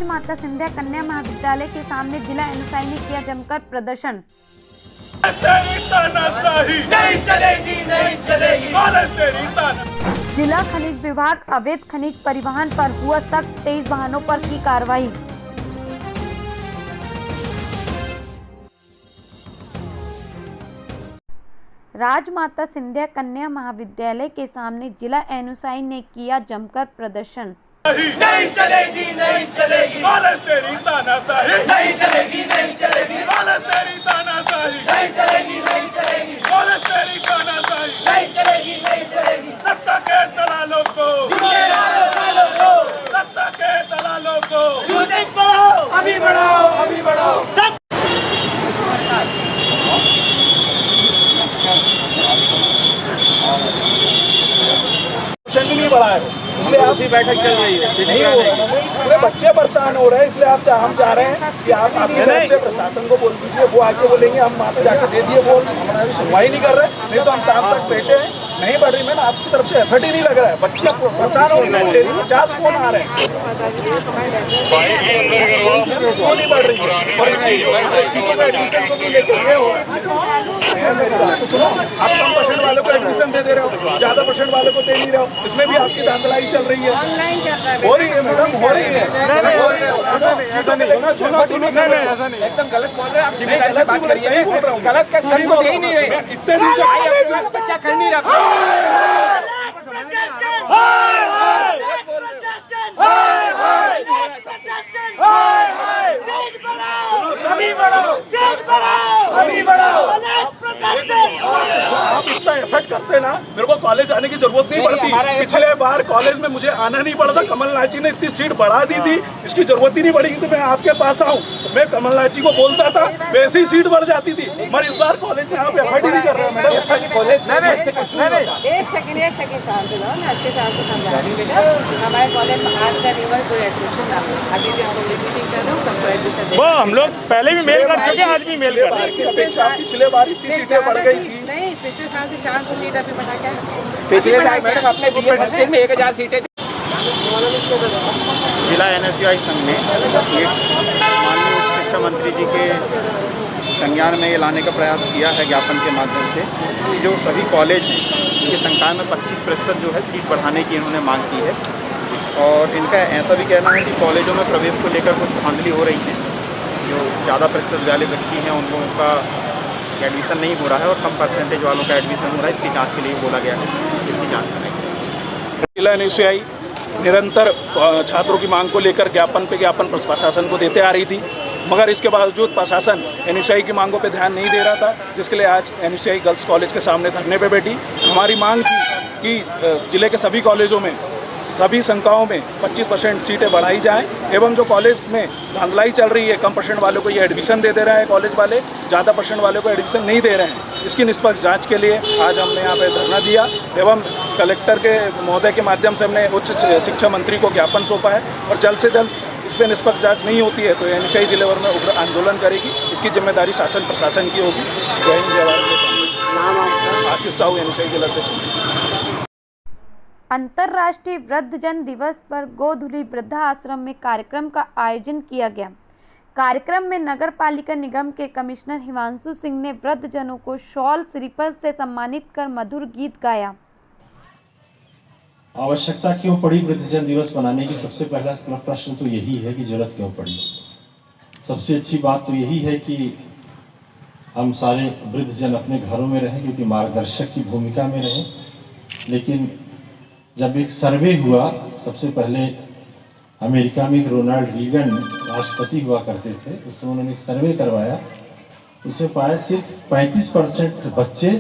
राजमाता सिंधिया कन्या महाविद्यालय के सामने जिला एनएसआई ने किया जमकर प्रदर्शन। नहीं चलेगी, नहीं चलेगी। जिला खनिज विभाग अवैध खनिज परिवहन पर हुआ सख्त, 23 वाहनों पर की कार्रवाई। राजमाता सिंधिया कन्या महाविद्यालय के सामने जिला एनएसआई ने किया जमकर प्रदर्शन। नहीं चलेगी, नहीं चलेगी। तेरी तानाशाही नहीं चलेगी, नहीं चलेगी। तेरी तानाशाही नहीं चलेगी, नहीं चलेगी। तेरी तानाशाही नहीं चलेगी, नहीं चलेगी। सत्ता के दलालों को, सत्ता के दलालों को अभी बढ़ाओ, अभी बढ़ाओ। नहीं बढ़ा है, इसलिए आपकी बैठक चल रही है, नहीं हो रहा है। पूरे बच्चे परेशान हो रहे हैं, इसलिए हम चाह रहे हैं कि आप अपनी तरफ से प्रशासन को बोल दीजिए, वो आके बोलेंगे हम वहाँ पे जाकर दे दिए, वो हमारी सुनवाई नहीं कर रहे। नहीं तो हम शाम तक बैठे हैं, नहीं बढ़ रही। मैंने आपकी तरफ से एफर्ट ही नहीं लग रहा है, बच्चे परेशान हो रहे हैं, 50 फोन आ रहे हैं, वो नहीं बढ़ रही है। एडमिशन को भी लेकर ये हो, सुनो, आप कम परसेंट वालों को एडमिशन दे रहे हो, ज्यादा परसेंट वालों को दे नहीं रहे हो, इसमें भी आपकी धांधलाई चल रही है। ऑनलाइन चल रहा है, हो रही है मैडम, हो रही है। एकदम गलत बोल रहे हैं आप, गलत बात कर रही है, गलत का सही बोल ही नहीं है। इतने दिन बच्चा कर नहीं रहा। अभी बढ़ाओ, अभी बढ़ाओ। आप इतना एफर्ट करते ना, मेरे को कॉलेज आने की जरूरत नहीं पड़ती। पिछले बार कॉलेज में मुझे आना नहीं पड़ा था, कमलनाथ जी ने इतनी सीट बढ़ा दी थी, इसकी जरूरत ही नहीं पड़ी कि मैं आपके पास आऊँ। मैं कमलनाथ जी को बोलता था, वैसे ही सीट बढ़ जाती थी। मगर इस बार कॉलेज में आप एफर्ट ही नहीं कर रहे हैं मैडम। कॉलेज एक सेकंड शांत जाओ ना, अच्छे से आपको समझा रही बेटा। हमारे कॉलेज में आज का केवल कोई एडमिशन ना हो, अभी भी हम मीटिंग कर रहे हो, सबको एडमिशन वो हम लोग पहले भी मेल कर चुके हैं, आज भी मेल कर रहे हैं। अपेक्षा पिछले बार इतनी सीटें बढ़ गई थी। नहीं, पिछले साल से 400 सीट अभी बढ़ा क्या है? पिछले साल मैडम अपने बीए फर्स्ट ईयर में 1000 सीटें। जिला एनएसयूआई संघ ने माननीय उच्च शिक्षा मंत्री जी के संज्ञान में ये लाने का प्रयास किया है ज्ञापन के माध्यम से कि जो सभी कॉलेज हैं उनकी संख्या में 25% जो है सीट बढ़ाने की इन्होंने मांग की है। और इनका ऐसा भी कहना है कि कॉलेजों में प्रवेश को लेकर कुछ धांधली हो रही है, जो ज़्यादा प्रतिशत वाले व्यक्ति हैं उन लोगों का एडमिशन नहीं हो रहा है और कम परसेंटेज वालों का एडमिशन हो रहा है। इसकी जाँच के लिए बोला गया है, इसकी जाँच करेंगे। जिला एनएसयूआई निरंतर छात्रों की मांग को लेकर ज्ञापन पे ज्ञापन प्रशासन को देते आ रही थी, मगर इसके बावजूद प्रशासन एनएसयूआई की मांगों पे ध्यान नहीं दे रहा था, जिसके लिए आज एनएसयूआई गर्ल्स कॉलेज के सामने धरने पे बैठी। हमारी मांग थी कि जिले के सभी कॉलेजों में सभी संकायों में 25% सीटें बढ़ाई जाएं एवं जो कॉलेज में धांधलाई चल रही है, कम परसेंट वालों को ये एडमिशन दे रहे हैं कॉलेज वाले, ज़्यादा परसेंट वालों को एडमिशन नहीं दे रहे हैं। इसकी निष्पक्ष जांच के लिए आज हमने यहाँ पे धरना दिया एवं कलेक्टर के महोदय के माध्यम से हमने उच्च शिक्षा मंत्री को ज्ञापन सौंपा है और जल्द से जल्द इस पर निष्पक्ष जाँच नहीं होती है तो एनएसयूआई जिले भर में उग्र आंदोलन करेगी। इसकी जिम्मेदारी शासन प्रशासन की होगी। जय हिंद, जय भारत। आशीष साहू, एनएसयूआई जिला अध्यक्ष। अंतर्राष्ट्रीय वृद्धजन दिवस पर गोधुली वृद्धा आश्रम में कार्यक्रम का आयोजन किया गया। कार्यक्रम में नगर पालिका निगम के कमिश्नर हिमांशु सिंह ने वृद्धजनों को शॉल श्रीफल से सम्मानित कर मधुर गीत गाया। आवश्यकता क्यों पड़ी वृद्धजन दिवस मनाने की? सबसे पहला प्रश्न तो यही है कि जरूरत क्यों पड़ी। सबसे अच्छी बात तो यही है कि हम सारे वृद्धजन अपने घरों में रहें, क्योंकि मार्गदर्शक की भूमिका में रहें। लेकिन जब एक सर्वे हुआ, सबसे पहले अमेरिका में रोनाल्ड रीगन राष्ट्रपति हुआ करते थे, उसमें उन्होंने एक सर्वे करवाया, उसमें पाया सिर्फ 35% बच्चे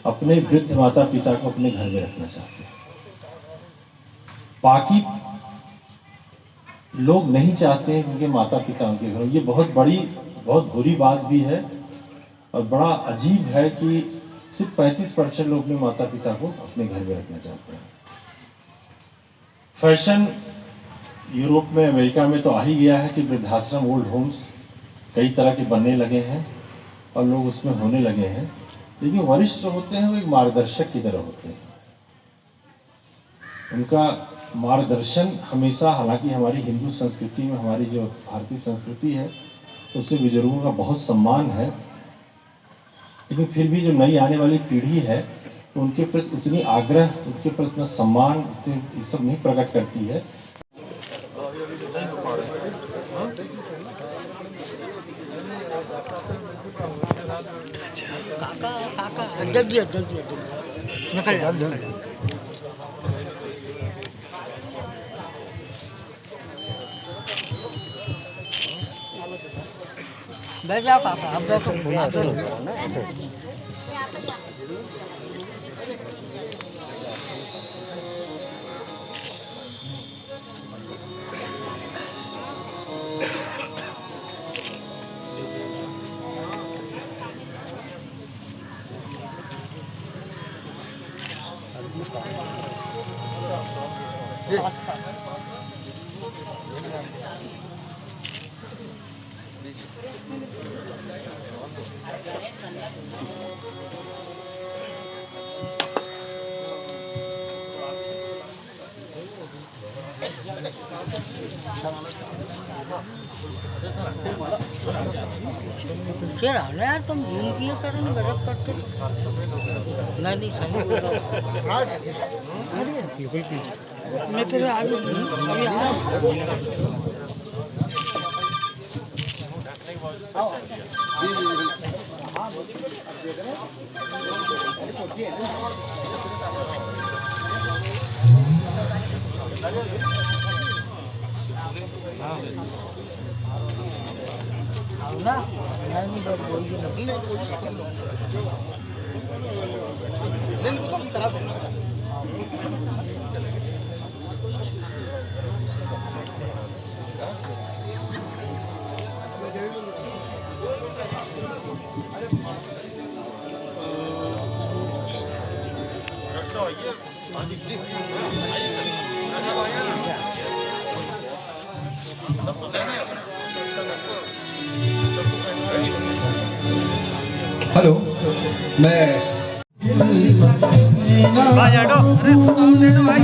अपने वृद्ध माता पिता को अपने घर में रखना चाहते हैं। बाकी लोग नहीं चाहते हैं उनके माता पिता उनके घर। ये बहुत बुरी बात भी है और बड़ा अजीब है कि सिर्फ 35% लोग अपने माता पिता को अपने घर में रखना चाहते हैं। फैशन यूरोप में, अमेरिका में तो आ ही गया है कि वृद्धाश्रम, ओल्ड होम्स कई तरह के बनने लगे हैं और लोग उसमें होने लगे हैं। लेकिन वरिष्ठ जो होते हैं वो एक मार्गदर्शक की तरह होते हैं। उनका मार्गदर्शन हमेशा, हालांकि हमारी हिंदू संस्कृति में, हमारी जो भारतीय संस्कृति है, तो उससे बुजुर्गों का बहुत सम्मान है, लेकिन फिर भी जो नई आने वाली पीढ़ी है तो उनके प्रति उतनी आग्रह, उनके प्रति उतना सम्मान ये सब नहीं प्रकट करती है। बैठ जाओ काका, अब बैठो ना तो पीछे रहो ना यार, तुम घूम किए करो ना, गजब करते। नहीं सही बोल रहा हूँ, बिल्कुल पीछे मैं तेरे आगे अभी ना नहीं बोल बोलिए हेलो, मैं भाई हटो, अरे साउंड दे दो भाई।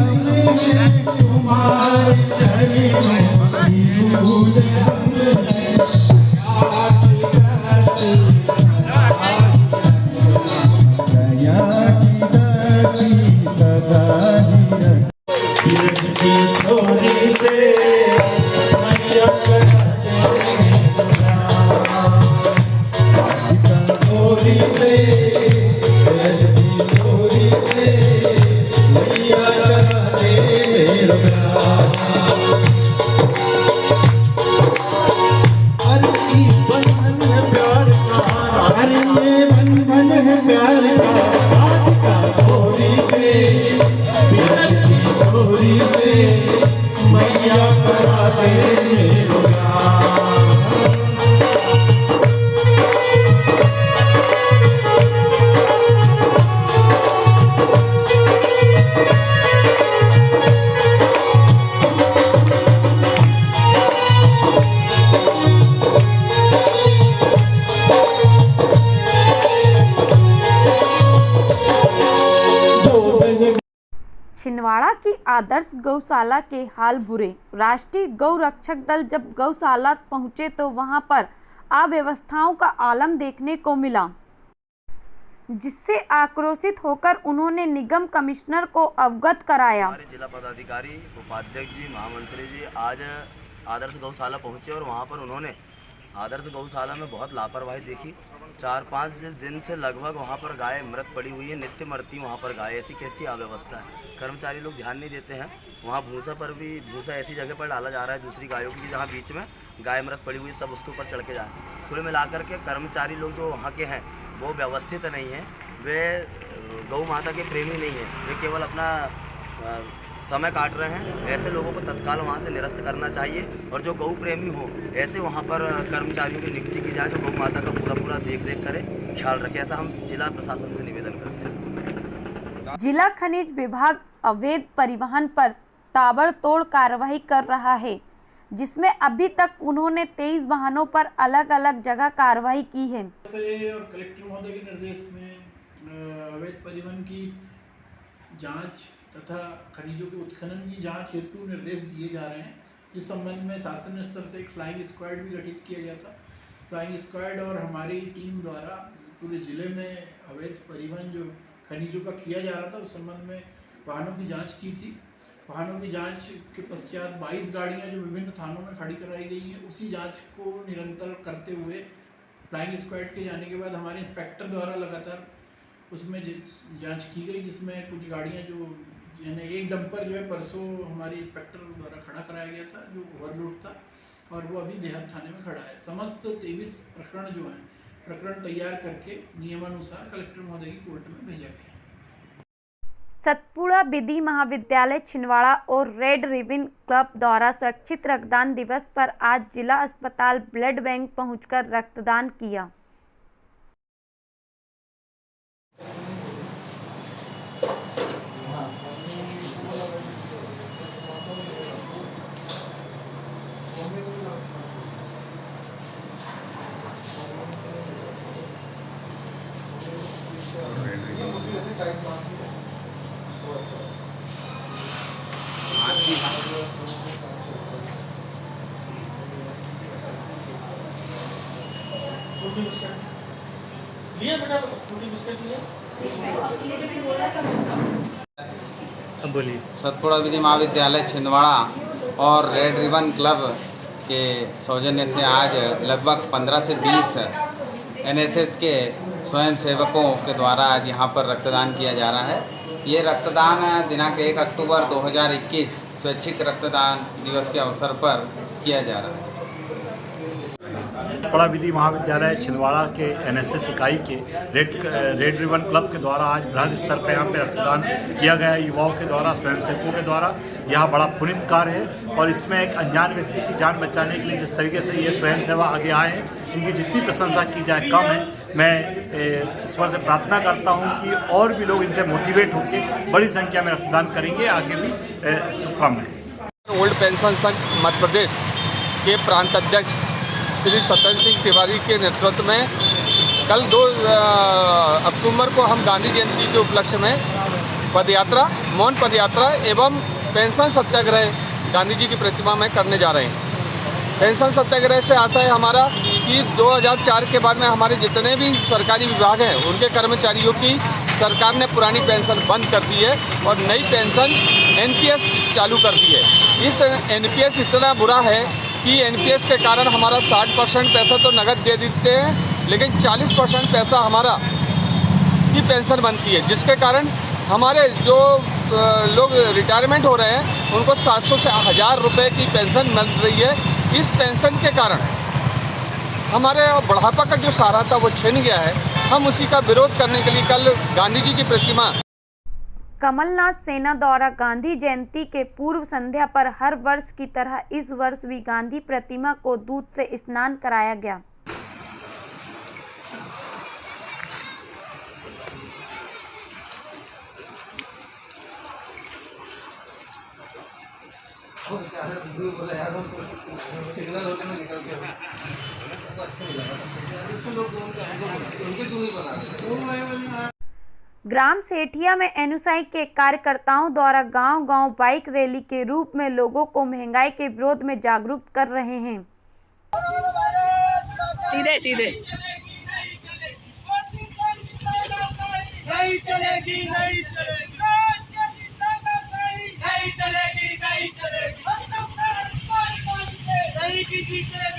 छिंदवाड़ा की आदर्श गौशाला के हाल बुरे। राष्ट्रीय गौ रक्षक दल जब गौशाला पहुंचे तो वहां पर अव्यवस्थाओं का आलम देखने को मिला, जिससे आक्रोशित होकर उन्होंने निगम कमिश्नर को अवगत कराया। हमारे जिला पदाधिकारी, उपाध्यक्ष जी, महामंत्री जी आज आदर्श गौशाला पहुंचे और वहां पर उन्होंने आदर्श गौशाला में बहुत लापरवाही देखी। 4-5 दिन से लगभग वहाँ पर गाय मृत पड़ी हुई है, नित्य मरती वहाँ पर गाय। ऐसी कैसी अव्यवस्था है, कर्मचारी लोग ध्यान नहीं देते हैं। वहाँ भूसा पर भी, भूसा ऐसी जगह पर डाला जा रहा है दूसरी गायों की जहाँ बीच में गाय मृत पड़ी हुई, सब उसके ऊपर चढ़ के जाए। कुल मिलाकर के कर्मचारी लोग जो वहाँ के हैं वो व्यवस्थित नहीं हैं, वे गौ माता के प्रेमी नहीं हैं, वे केवल अपना समय काट रहे हैं। ऐसे लोगों को तत्काल वहाँ से निरस्त करना चाहिए और जो गौ प्रेमी हो ऐसे वहाँ पर कर्मचारियों की नियुक्ति की जाए जो गौ माता का पूरा देख रेख करे, ख्याल रखे। ऐसा हम जिला प्रशासन से निवेदन करते हैं। जिला खनिज विभाग अवैध परिवहन पर ताबड़तोड़ कार्रवाई कर रहा है, जिसमें अभी तक उन्होंने 23 वाहनों पर अलग अलग जगह कार्रवाई की है। और कलेक्टर महोदय के निर्देश में अवैध परिवहन की जांच तथा खनिजों के उत्खनन की जांच हेतु निर्देश दिए जा रहे हैं। इस संबंध में शासन स्तर से एक फ्लाइंग स्क्वाड भी गठित किया गया था। फ्लाइंग स्क्वाड और हमारी टीम द्वारा पूरे ज़िले में अवैध परिवहन जो खनिजों का किया जा रहा था उस संबंध में वाहनों की जांच की थी। वाहनों की जांच के पश्चात 22 गाड़ियां जो विभिन्न थानों में खड़ी कराई गई हैं, उसी जांच को निरंतर करते हुए फ्लाइंग स्क्वाड के जाने के बाद हमारे इंस्पेक्टर द्वारा लगातार उसमें जांच की गई, जिसमें कुछ गाड़ियां जो यानी एक डंपर जो है परसों हमारी इंस्पेक्टर द्वारा खड़ा कराया गया था जो ओवरलोड था और वो अभी देहात थाने में खड़ा है। समस्त 23 प्रकरण जो हैं प्रकरण तैयार करके नियमानुसार कलेक्टर महोदय की कोर्ट में भेजा गया। सतपुड़ा विधि महाविद्यालय छिंदवाड़ा और रेड रिबन क्लब द्वारा स्वैच्छिक रक्तदान दिवस पर आज जिला अस्पताल ब्लड बैंक पहुंचकर रक्तदान किया। सतपुड़ा विधि महाविद्यालय छिंदवाड़ा और रेड रिबन क्लब के सौजन्य से आज लगभग 15 से 20 एनएसएस के स्वयंसेवकों के द्वारा आज यहाँ पर रक्तदान किया जा रहा है। ये रक्तदान दिनांक 1 अक्टूबर 2021 स्वैच्छिक रक्तदान दिवस के अवसर पर किया जा रहा है। सतपुड़ा विधि महाविद्यालय छिंदवाड़ा के एनएसएस इकाई के रेड रिबन क्लब के द्वारा आज बृहद स्तर पर यहाँ पे रक्तदान किया गया है। युवाओं के द्वारा, स्वयंसेवकों के द्वारा यह बड़ा पुनीत कार्य है और इसमें एक अनजान व्यक्ति की जान बचाने के लिए जिस तरीके से ये स्वयंसेवा आगे आए हैं, इनकी जितनी प्रशंसा की जाए कम है। मैं ईश्वर से प्रार्थना करता हूँ कि और भी लोग इनसे मोटिवेट होकर बड़ी संख्या में रक्तदान करेंगे। आगे भी शुभकामनाएं। ओल्ड पेंशन संघ मध्य प्रदेश के प्रांत अध्यक्ष श्री सत्येंद्र सिंह तिवारी के नेतृत्व में कल 2 अक्टूबर को हम गांधी जयंती के उपलक्ष्य में पदयात्रा, मौन पदयात्रा एवं पेंशन सत्याग्रह गांधी जी की प्रतिमा में करने जा रहे हैं। पेंशन सत्याग्रह से आशा है हमारा कि 2004 के बाद में हमारे जितने भी सरकारी विभाग हैं उनके कर्मचारियों की सरकार ने पुरानी पेंशन बंद कर दी है और नई पेंशन एनपीएस चालू कर दी है। इस एनपीएस इतना बुरा है कि एनपीएस के कारण हमारा 60% पैसा तो नगद दे देते हैं, लेकिन 40% पैसा हमारा की पेंशन बनती है, जिसके कारण हमारे जो लोग रिटायरमेंट हो रहे हैं उनको 700 से 1000 रुपये की पेंशन मिल रही है। इस पेंशन के कारण हमारे बुढ़ापा का जो सहारा था वो छिन गया है। हम उसी का विरोध करने के लिए कल गांधी जी की प्रतिमा। कमलनाथ सेना द्वारा गांधी जयंती के पूर्व संध्या पर हर वर्ष की तरह इस वर्ष भी गांधी प्रतिमा को दूध से स्नान कराया गया। ग्राम सेठिया में एनएसआई के कार्यकर्ताओं द्वारा गांव-गांव बाइक रैली के रूप में लोगों को महंगाई के विरोध में जागरूक कर रहे हैं। सीधे सीधे नहीं चलेगी, नहीं चलेगी, नहीं चलेगी, नहीं चलेगी, नहीं चलेगी।